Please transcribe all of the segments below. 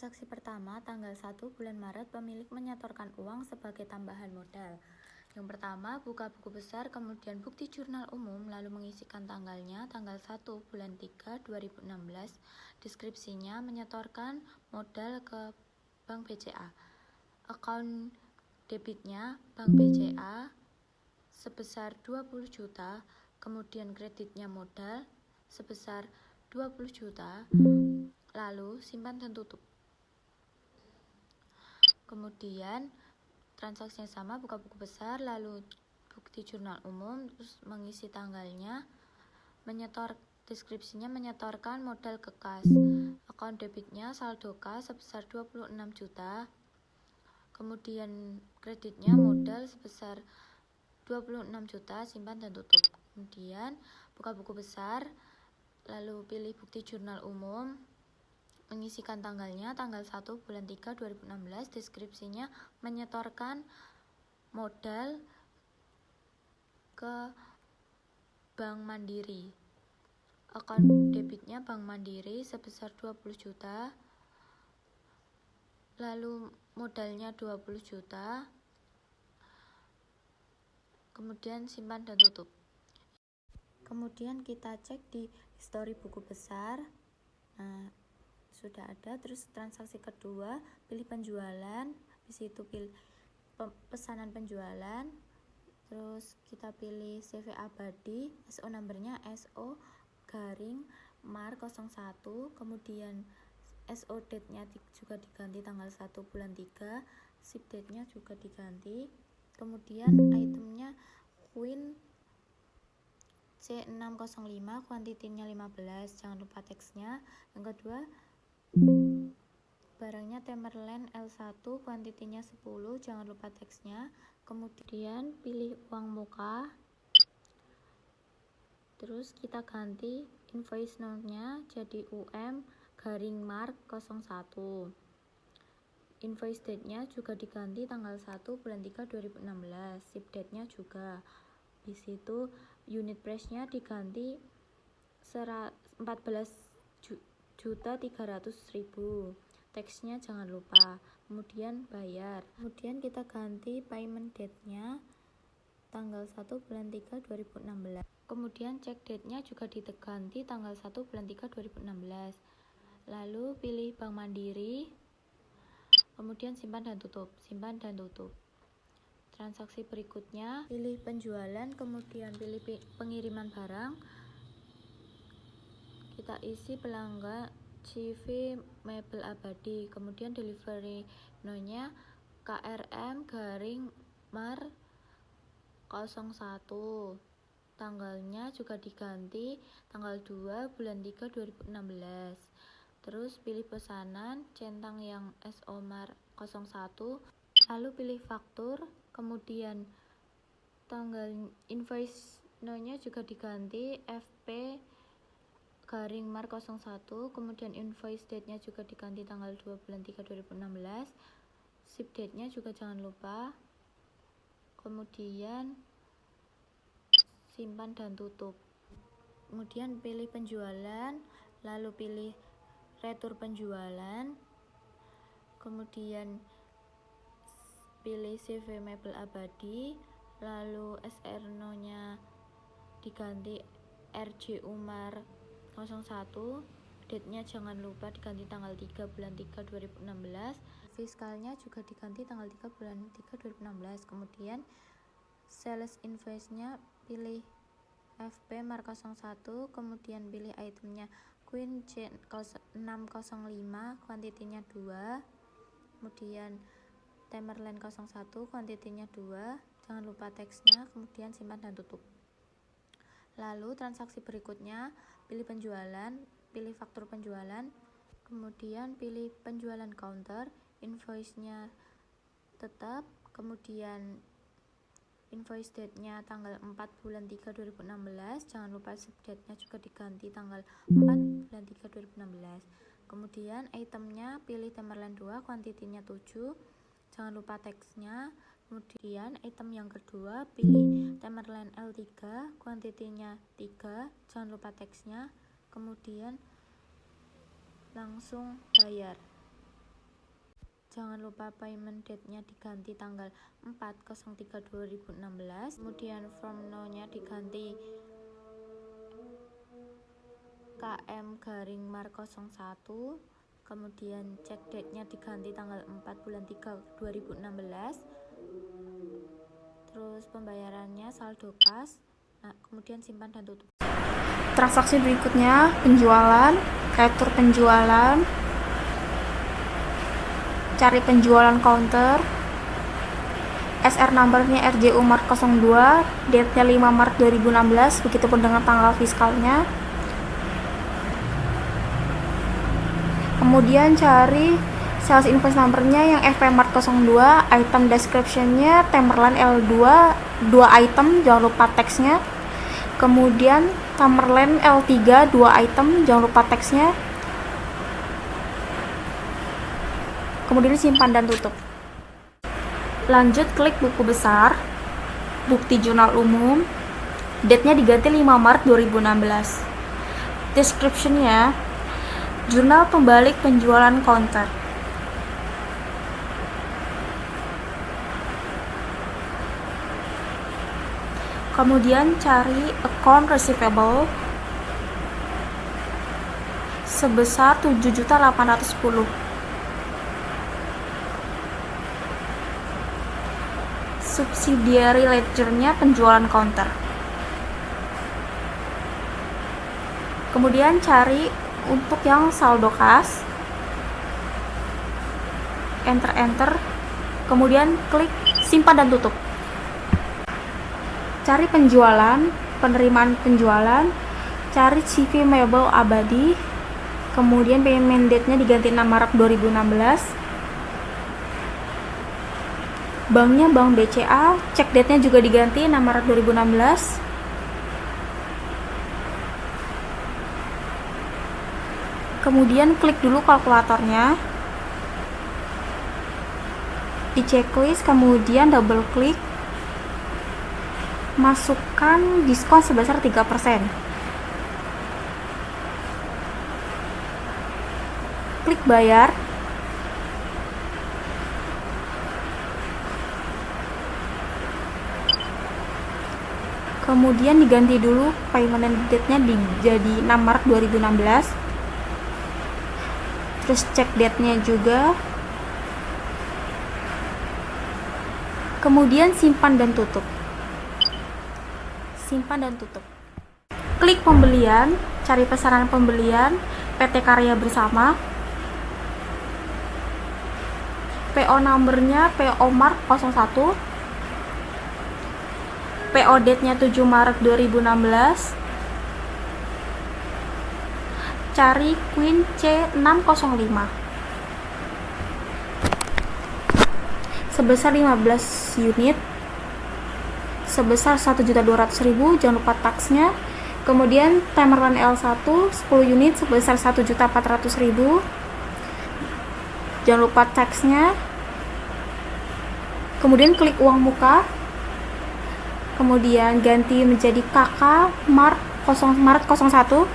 Transaksi pertama, tanggal 1 bulan Maret, pemilik menyetorkan uang sebagai tambahan modal. Yang pertama, buka buku besar, kemudian bukti jurnal umum, lalu mengisikan tanggalnya, tanggal 1 bulan 3, 2016. Deskripsinya, menyetorkan modal ke Bank BCA. Akun debitnya Bank BCA sebesar 20 juta, kemudian kreditnya modal sebesar 20 juta, lalu simpan dan tutup. Kemudian transaksi yang sama, buka buku besar, lalu bukti jurnal umum, terus mengisi tanggalnya, deskripsinya menyetorkan modal ke kas. Akun debitnya saldo kas sebesar 26 juta, kemudian kreditnya modal sebesar 26 juta, simpan dan tutup. Kemudian buka buku besar, lalu pilih bukti jurnal umum, mengisikan tanggalnya, tanggal 1 bulan 3 2016, deskripsinya menyetorkan modal ke Bank Mandiri. Akun debitnya Bank Mandiri sebesar 20 juta, lalu modalnya 20 juta, kemudian simpan dan tutup. Kemudian kita cek di histori buku besar. Nah, sudah ada. Terus transaksi kedua, pilih penjualan, di situ pilih pesanan penjualan, terus kita pilih CV abadi, SO numbernya SO garing Mar 01, kemudian SO date-nya juga diganti tanggal 1 bulan 3, ship date-nya juga diganti, kemudian itemnya Queen C605, kuantitinya 15, jangan lupa teksnya. Yang kedua, barangnya Tamerlane L1, kuantitinya 10, jangan lupa teksnya. Kemudian pilih uang muka, terus kita ganti invoice note-nya jadi UM garing Mark 01. Invoice date-nya juga diganti tanggal 1 bulan 3 2016, ship date-nya juga. Di situ unit price-nya diganti 14.300.000. Teksnya jangan lupa. Kemudian bayar. Kemudian kita ganti payment date-nya tanggal 1 bulan 3 2016. Kemudian check date-nya juga diganti tanggal 1 bulan 3 2016. Lalu pilih Bank Mandiri. Kemudian simpan dan tutup. Simpan dan tutup. Transaksi berikutnya, pilih penjualan, kemudian pilih pengiriman barang. Kita isi pelanggan CV Mebel Abadi, kemudian delivery no-nya KRM garing Mar 01. Tanggalnya juga diganti tanggal 2 bulan 3 2016. Terus pilih pesanan centang yang SO Mar 01, lalu pilih faktur, kemudian tanggal invoice no-nya juga diganti FP garing Mar 01, kemudian invoice date-nya juga diganti tanggal 2 bulan 3 2016, ship date-nya juga jangan lupa, kemudian simpan dan tutup. Kemudian pilih penjualan, lalu pilih retur penjualan, kemudian pilih CV Mebel Abadi, lalu SR no-nya diganti RJ Umar 01, date-nya jangan lupa diganti tanggal 3 bulan 3 2016, fiskalnya juga diganti tanggal 3 bulan 3 2016. Kemudian sales invoice-nya pilih FP Mar 01, kemudian pilih itemnya Queen C605, kuantitinya 2, kemudian Tamerlane 01, kuantitinya 2, jangan lupa teksnya, kemudian simpan dan tutup. Lalu transaksi berikutnya, pilih penjualan, pilih faktur penjualan, kemudian pilih penjualan counter, invoice-nya tetap, kemudian invoice date-nya tanggal 4 bulan 3 2016, jangan lupa ship date-nya juga diganti tanggal 4 bulan 3 2016. Kemudian itemnya pilih Tamerlane 2, kuantitinya 7, jangan lupa teksnya. Kemudian item yang kedua pilih Tamerlane L3, kuantitinya 3, jangan lupa teksnya. Kemudian langsung bayar. Jangan lupa payment date-nya diganti tanggal 4/03/2016. Kemudian from now-nya diganti KM-Mar01. Kemudian check date-nya diganti tanggal 4/3/2016. Terus pembayarannya saldo kas. Nah, kemudian simpan dan tutup. Transaksi berikutnya penjualan, retur penjualan, cari penjualan counter, SR numbernya RJU Mart 02, date-nya 5 Maret 2016, begitupun dengan tanggal fiskalnya. Kemudian cari sales invoice numbernya yang FP Mart 02, item description-nya Tamerlan L2, 2 item, jangan lupa teksnya. Kemudian Tamerlan L3, 2 item, jangan lupa teksnya. Kemudian simpan dan tutup. Lanjut klik buku besar, bukti jurnal umum, date-nya diganti 5 Maret 2016. Description-nya jurnal pembalik penjualan counter. Kemudian cari account receivable sebesar 7.810. Subsidiary ledger-nya penjualan counter. Kemudian cari untuk yang saldo kas, enter, kemudian klik simpan dan tutup. Cari penjualan, penerimaan penjualan, cari CV mebel abadi, kemudian payment date-nya diganti 6 Maret 2016. Banknya Bank BCA, cek date-nya juga diganti 6 Maret 2016. Kemudian klik dulu kalkulatornya di checklist, kemudian double klik, masukkan diskon sebesar 3%. Klik bayar. Kemudian diganti dulu payment date-nya jadi 6 Maret 2016. Terus cek date-nya juga. Kemudian simpan dan tutup. Simpan dan tutup. Klik pembelian, cari pesanan pembelian PT Karya Bersama. PO numbernya PO Mart 01. PO date-nya 7 Maret 2016. Cari Queen C605 sebesar 15 unit sebesar 1.200.000, jangan lupa taksnya. Kemudian Tamerlan L1 10 unit sebesar 1.400.000, jangan lupa taksnya. Kemudian klik uang muka, kemudian ganti menjadi KK Maret 01.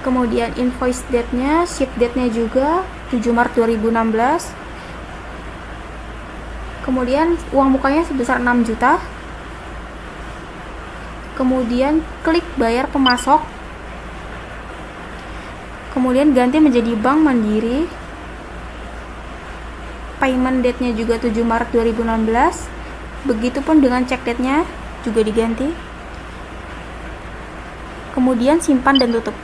Kemudian invoice date-nya, ship date-nya juga 7 Maret 2016. Kemudian uang mukanya sebesar 6 juta. Kemudian klik bayar pemasok. Kemudian ganti menjadi Bank Mandiri. Payment date-nya juga 7 Maret 2016. Begitupun dengan check date-nya juga diganti. Kemudian simpan dan tutup.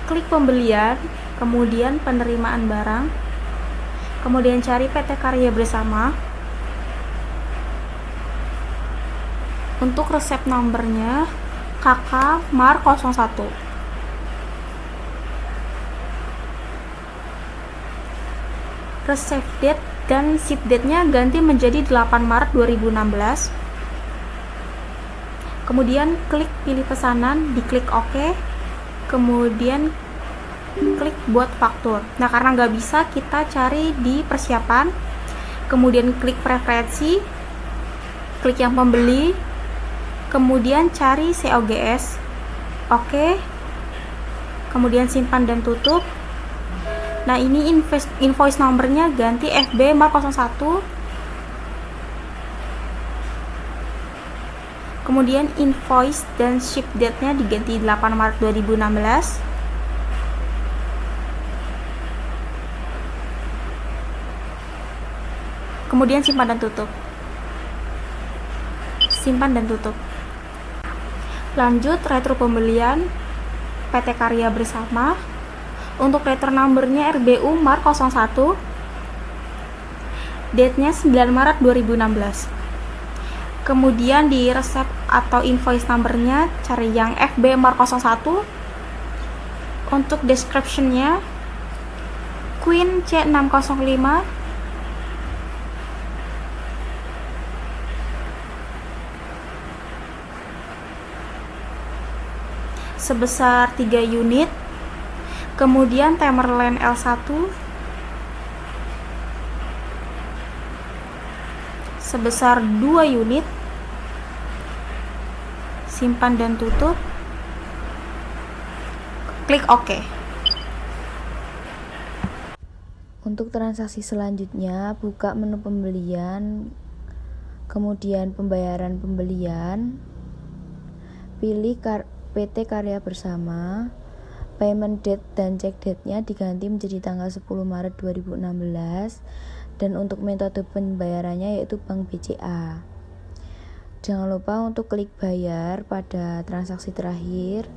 Klik pembelian, kemudian penerimaan barang, kemudian cari PT Karya Bersama. Untuk resep nomornya KK Mar 01. Resep date dan ship date-nya ganti menjadi 8 Maret 2016. Kemudian klik pilih pesanan, diklik OK. Kemudian klik buat faktur. Nah, karena nggak bisa, kita cari di persiapan, kemudian klik preferensi, klik yang pembeli, kemudian cari COGS, OK, kemudian simpan dan tutup. Nah, ini invoice numbernya ganti FB Mark 01. Kemudian invoice dan ship date-nya diganti 8 Maret 2016. Kemudian simpan dan tutup. Simpan dan tutup. Lanjut, retro pembelian PT Karya Bersama. Untuk return numbernya RBU Mark 01. Date-nya 9 Maret 2016. Kemudian di resep atau invoice numbernya cari yang FB Mark 01. Untuk description-nya Queen C605. Sebesar 3 unit. Kemudian Tamerlan L1 sebesar 2 unit. Simpan dan tutup. Klik OK. Untuk transaksi selanjutnya, buka menu pembelian, kemudian pembayaran pembelian, pilih PT Karya Bersama, payment date dan check date-nya diganti menjadi tanggal 10 Maret 2016, dan untuk metode pembayarannya yaitu Bank BCA. Jangan lupa untuk klik bayar pada transaksi terakhir.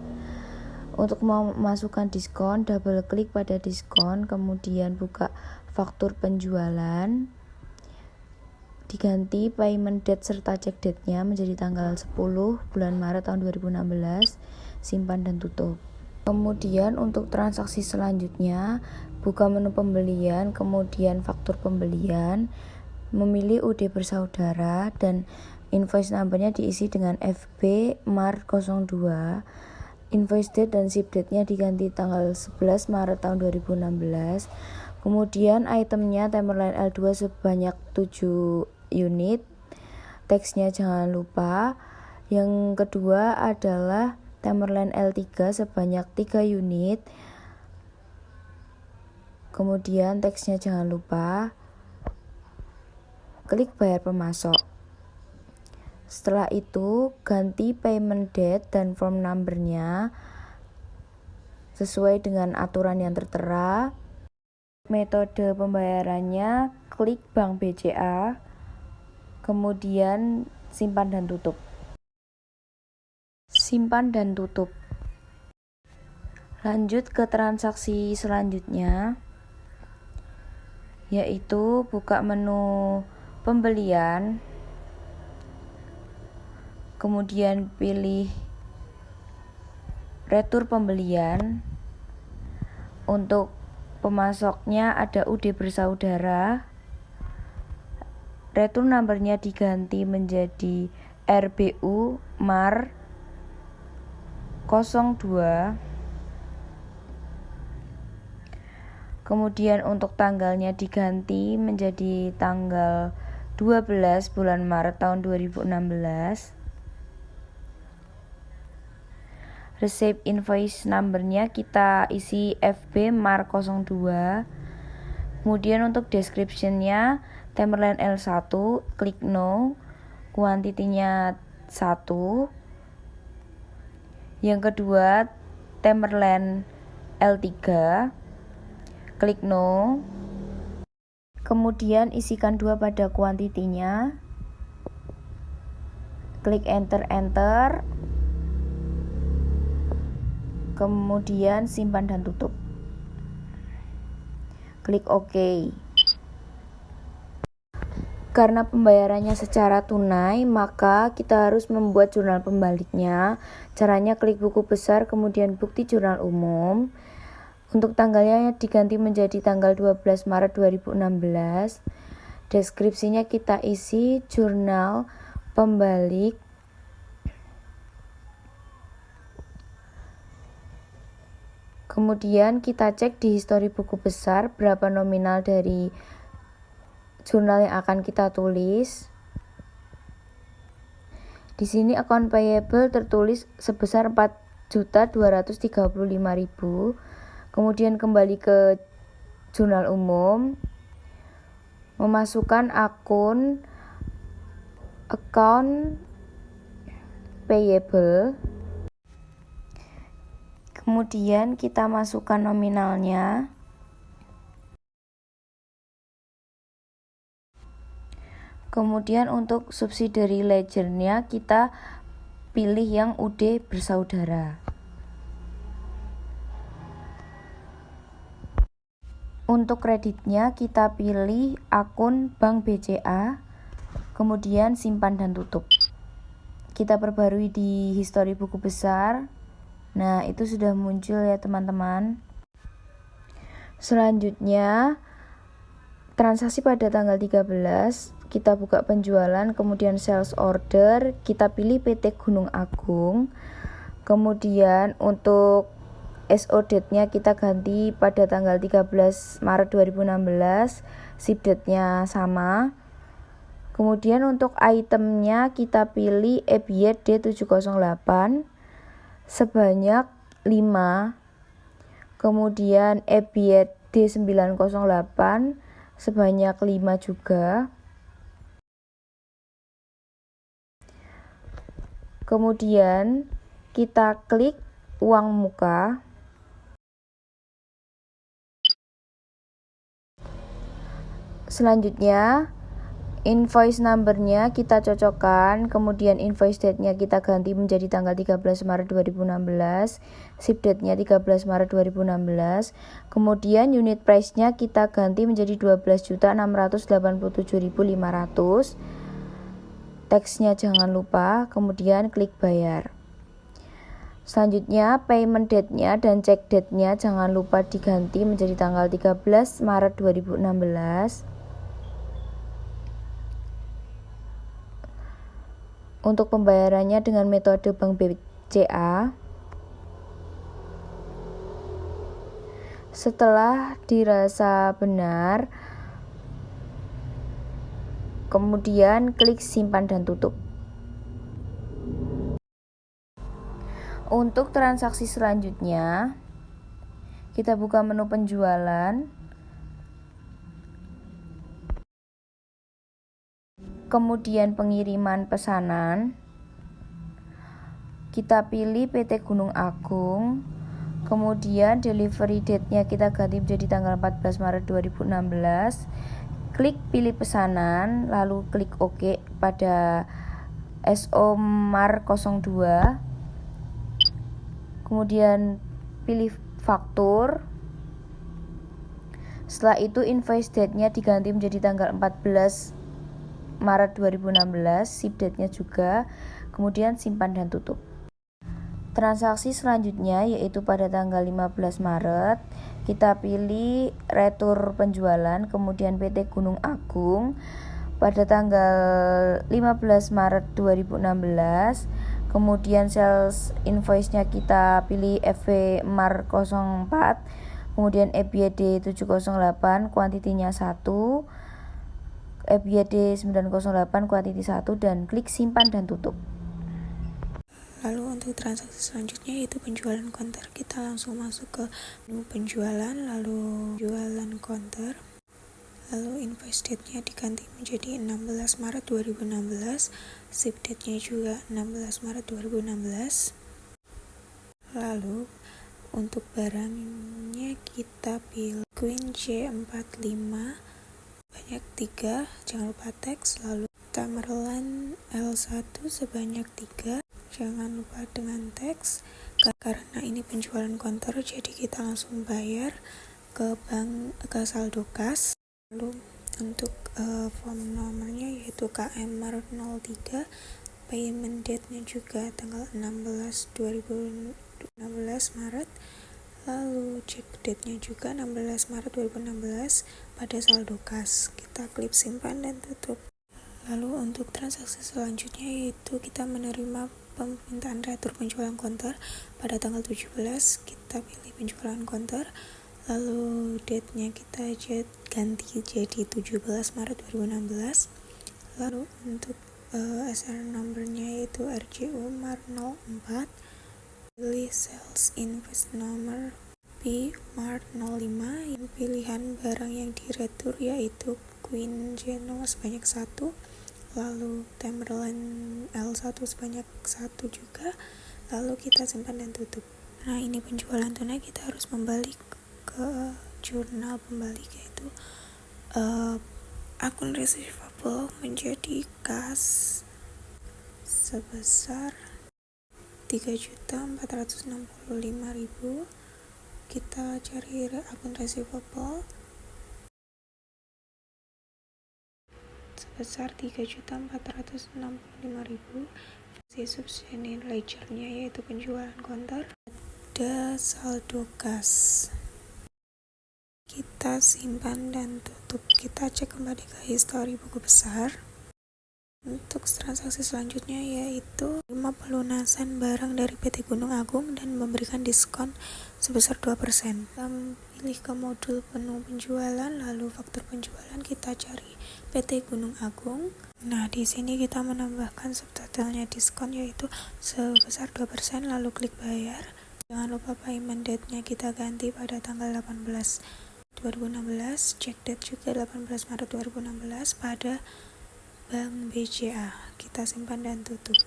Untuk memasukkan diskon, double klik pada diskon, kemudian buka faktur penjualan, diganti payment date serta check date-nya menjadi tanggal 10 bulan Maret tahun 2016, simpan dan tutup. Kemudian untuk transaksi selanjutnya, buka menu pembelian, kemudian faktur pembelian, memilih UD bersaudara, dan invoice numbernya diisi dengan FB Mark 02. Invoice date dan ship date-nya diganti tanggal 11 Maret tahun 2016. Kemudian itemnya Tamerlan L2 sebanyak 7 unit. Teksnya jangan lupa. Yang kedua adalah Tamerlan L3 sebanyak 3 unit. Kemudian teksnya jangan lupa. Klik bayar pemasok. Setelah itu ganti payment date dan form number-nya sesuai dengan aturan yang tertera. Metode pembayarannya klik Bank BCA, kemudian simpan dan tutup. Simpan dan tutup. Lanjut ke transaksi selanjutnya, yaitu buka menu pembelian, kemudian pilih retur pembelian. Untuk pemasoknya ada UD bersaudara. Retur numbernya diganti menjadi RBU Mar 02. Kemudian untuk tanggalnya diganti menjadi tanggal 12 bulan Maret tahun 2016. Receipt invoice numbernya kita isi FB Mark 02. Kemudian untuk description-nya Tamerlan L1, klik no, kuantitinya 1. Yang kedua Tamerlan L3, klik no. Kemudian isikan 2 pada kuantitinya. Klik enter. Kemudian simpan dan tutup. Klik OK. Karena pembayarannya secara tunai, maka kita harus membuat jurnal pembaliknya. Caranya klik buku besar, kemudian bukti jurnal umum. Untuk tanggalnya diganti menjadi tanggal 12 Maret 2016. Deskripsinya kita isi jurnal pembalik. Kemudian kita cek di histori buku besar berapa nominal dari jurnal yang akan kita tulis. Di sini account payable tertulis sebesar 235.000. Kemudian kembali ke jurnal umum, memasukkan account payable. Kemudian kita masukkan nominalnya. Kemudian untuk subsidiary ledger-nya kita pilih yang UD bersaudara. Untuk kreditnya kita pilih akun bank BCA, kemudian simpan dan tutup. Kita perbarui di histori buku besar. Nah, itu sudah muncul ya teman-teman. Selanjutnya, transaksi pada tanggal 13, kita buka penjualan, kemudian sales order, kita pilih PT Gunung Agung. Kemudian untuk SO date-nya kita ganti pada tanggal 13 Maret 2016, ship date-nya sama. Kemudian untuk itemnya kita pilih EBYD D708 sebanyak 5. Kemudian EBYD D908 sebanyak 5 juga. Kemudian kita klik uang muka. Selanjutnya invoice number-nya kita cocokkan, kemudian invoice date-nya kita ganti menjadi tanggal 13 Maret 2016, ship date-nya 13 Maret 2016, kemudian unit price-nya kita ganti menjadi 12.687.500, teksnya jangan lupa, kemudian klik bayar. Selanjutnya payment date-nya dan check date-nya jangan lupa diganti menjadi tanggal 13 Maret 2016. Untuk pembayarannya dengan metode bank BCA. Setelah dirasa benar, kemudian klik simpan dan tutup. Untuk transaksi selanjutnya, kita buka menu penjualan. Kemudian pengiriman pesanan, kita pilih PT Gunung Agung. Kemudian delivery date-nya kita ganti menjadi tanggal 14 Maret 2016. Klik pilih pesanan, lalu klik OK pada SO Mar 02. Kemudian pilih faktur. Setelah itu invoice date-nya diganti menjadi tanggal 14 Maret 2016, ship date-nya juga, kemudian simpan dan tutup. Transaksi selanjutnya yaitu pada tanggal 15 Maret, kita pilih retur penjualan, kemudian PT Gunung Agung. Pada tanggal 15 Maret 2016, kemudian sales invoice-nya kita pilih FV Mar 04, kemudian EBYD 708, kuantitinya 1, EBYD 908 kuantiti 1, dan klik simpan dan tutup. Lalu untuk transaksi selanjutnya yaitu penjualan konter, kita langsung masuk ke menu penjualan, lalu jualan konter, lalu invoice date-nya diganti menjadi 16 Maret 2016, ship date-nya juga 16 Maret 2016. Lalu untuk barangnya kita pilih Queen C45 sebanyak 3, jangan lupa teks, lalu Tamerlan L1 sebanyak 3, jangan lupa dengan teks. Karena ini penjualan konter, jadi kita langsung bayar ke saldo kas. Lalu untuk form nomornya yaitu KMR03, payment date-nya juga tanggal 16 Maret, lalu check date-nya juga 16 Maret 2016 pada saldo kas. Kita klik simpan dan tutup. Lalu untuk transaksi selanjutnya yaitu kita menerima permintaan retur penjualan konter pada tanggal 17, kita pilih penjualan konter, lalu date-nya kita ganti jadi 17 Maret 2016. Lalu untuk SR number-nya yaitu RJU Mar 04, Pilih sales invoice nomor P Mart 05 yang pilihan barang yang diretur yaitu Queen Geno sebanyak 1, lalu Tamerlan L1 sebanyak 1 juga, lalu kita simpan dan tutup. Nah, ini penjualan tunai, kita harus membalik ke jurnal pembalik, yaitu akun receivable menjadi kas sebesar 3.465.000. Kita cari akun receivable sebesar 3.465.000. Si subsidiary ledger-nya yaitu penjualan konter, ada saldo kas. Kita simpan dan tutup. Kita cek kembali ke histori buku besar. Untuk transaksi selanjutnya yaitu 5 pelunasan barang dari PT Gunung Agung dan memberikan diskon sebesar 2%. Kita pilih ke modul penuh penjualan, lalu faktur penjualan, kita cari PT Gunung Agung. Nah, di sini kita menambahkan subtotalnya diskon yaitu sebesar 2%, lalu klik bayar. Jangan lupa payment date-nya kita ganti pada tanggal 18 2016, check date juga 18 Maret 2016 pada Bank BCA. Kita simpan dan tutup.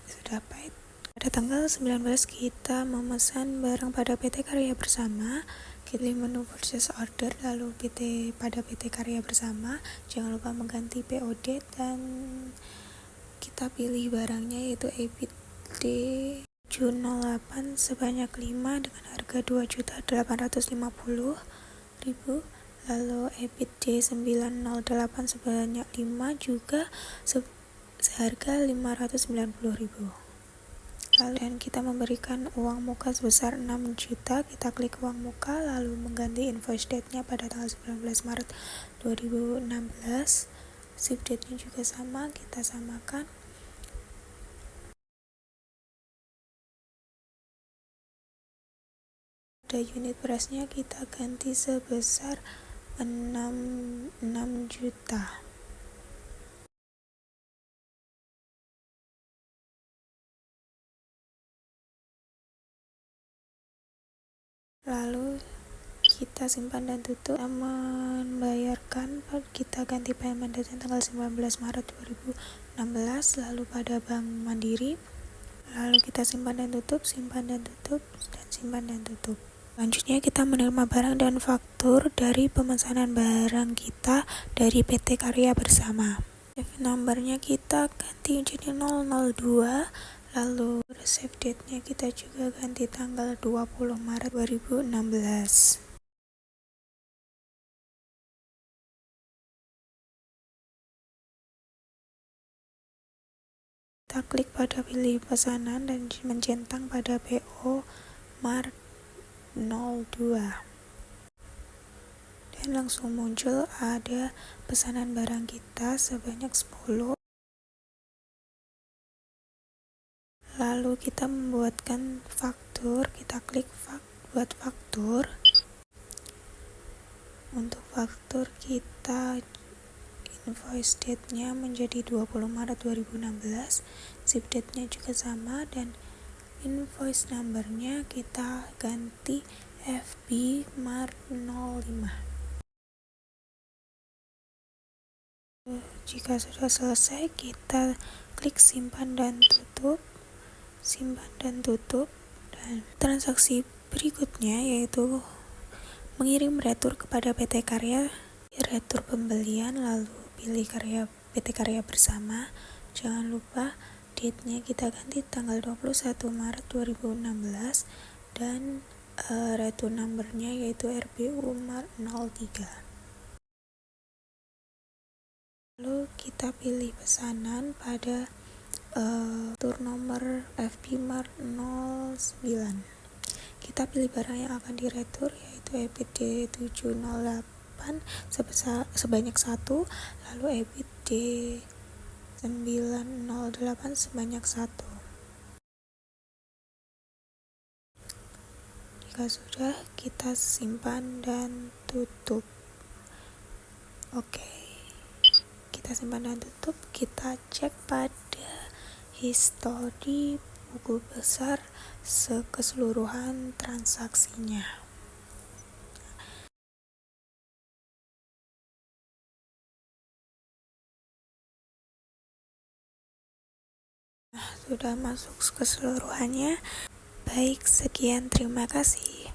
Sudah paid. Pada tanggal 19 kita memesan barang pada PT Karya Bersama. Pilih menu purchase order, lalu pada PT Karya Bersama. Jangan lupa mengganti POD dan kita pilih barangnya yaitu EBITD 708 sebanyak 5 dengan harga 2.850.000. Lalu EBITD 908 sebanyak 5 juga seharga 590.000. Lalu dan kita memberikan uang muka sebesar 6 juta. Kita klik uang muka lalu mengganti invoice date-nya pada tanggal 19 Maret 2016. Ship date-nya juga sama, kita samakan. Pada unit price-nya kita ganti sebesar 6 juta. Lalu kita simpan dan tutup. Kita membayarkan, kita ganti payment date tanggal 19 Maret 2016 lalu pada Bank Mandiri. Lalu kita simpan dan tutup, simpan dan tutup, dan simpan dan tutup. Selanjutnya kita menerima barang dan faktur dari pemesanan barang kita dari PT Karya Bersama. Numbernya kita ganti jadi 002, lalu receipt date-nya kita juga ganti tanggal 20 Maret 2016. Kita klik pada pilih pesanan dan mencentang pada PO Mart 02 dan langsung muncul ada pesanan barang kita sebanyak 10. Lalu kita membuatkan faktur, kita klik buat faktur. Untuk faktur kita invoice date-nya menjadi 20 Maret 2016, ship date-nya juga sama, dan invoice number-nya kita ganti FB Mart 05. Jika sudah selesai, kita klik simpan dan tutup, dan transaksi berikutnya yaitu mengirim retur kepada PT Karya, retur pembelian, lalu pilih PT Karya Bersama. Jangan lupa date-nya kita ganti tanggal 21 Maret 2016 dan retur number-nya yaitu RBU Mart 03. Lalu kita pilih pesanan pada tur nomor FB Mart 09. Kita pilih barang yang akan diretur yaitu EBITD 708 sebanyak 1, lalu EBITD 908 sebanyak 1. Jika sudah, kita simpan dan tutup. Oke, kita simpan dan tutup. Kita cek pada histori buku besar keseluruhan transaksinya. Sudah masuk keseluruhannya. Baik, sekian, terima kasih.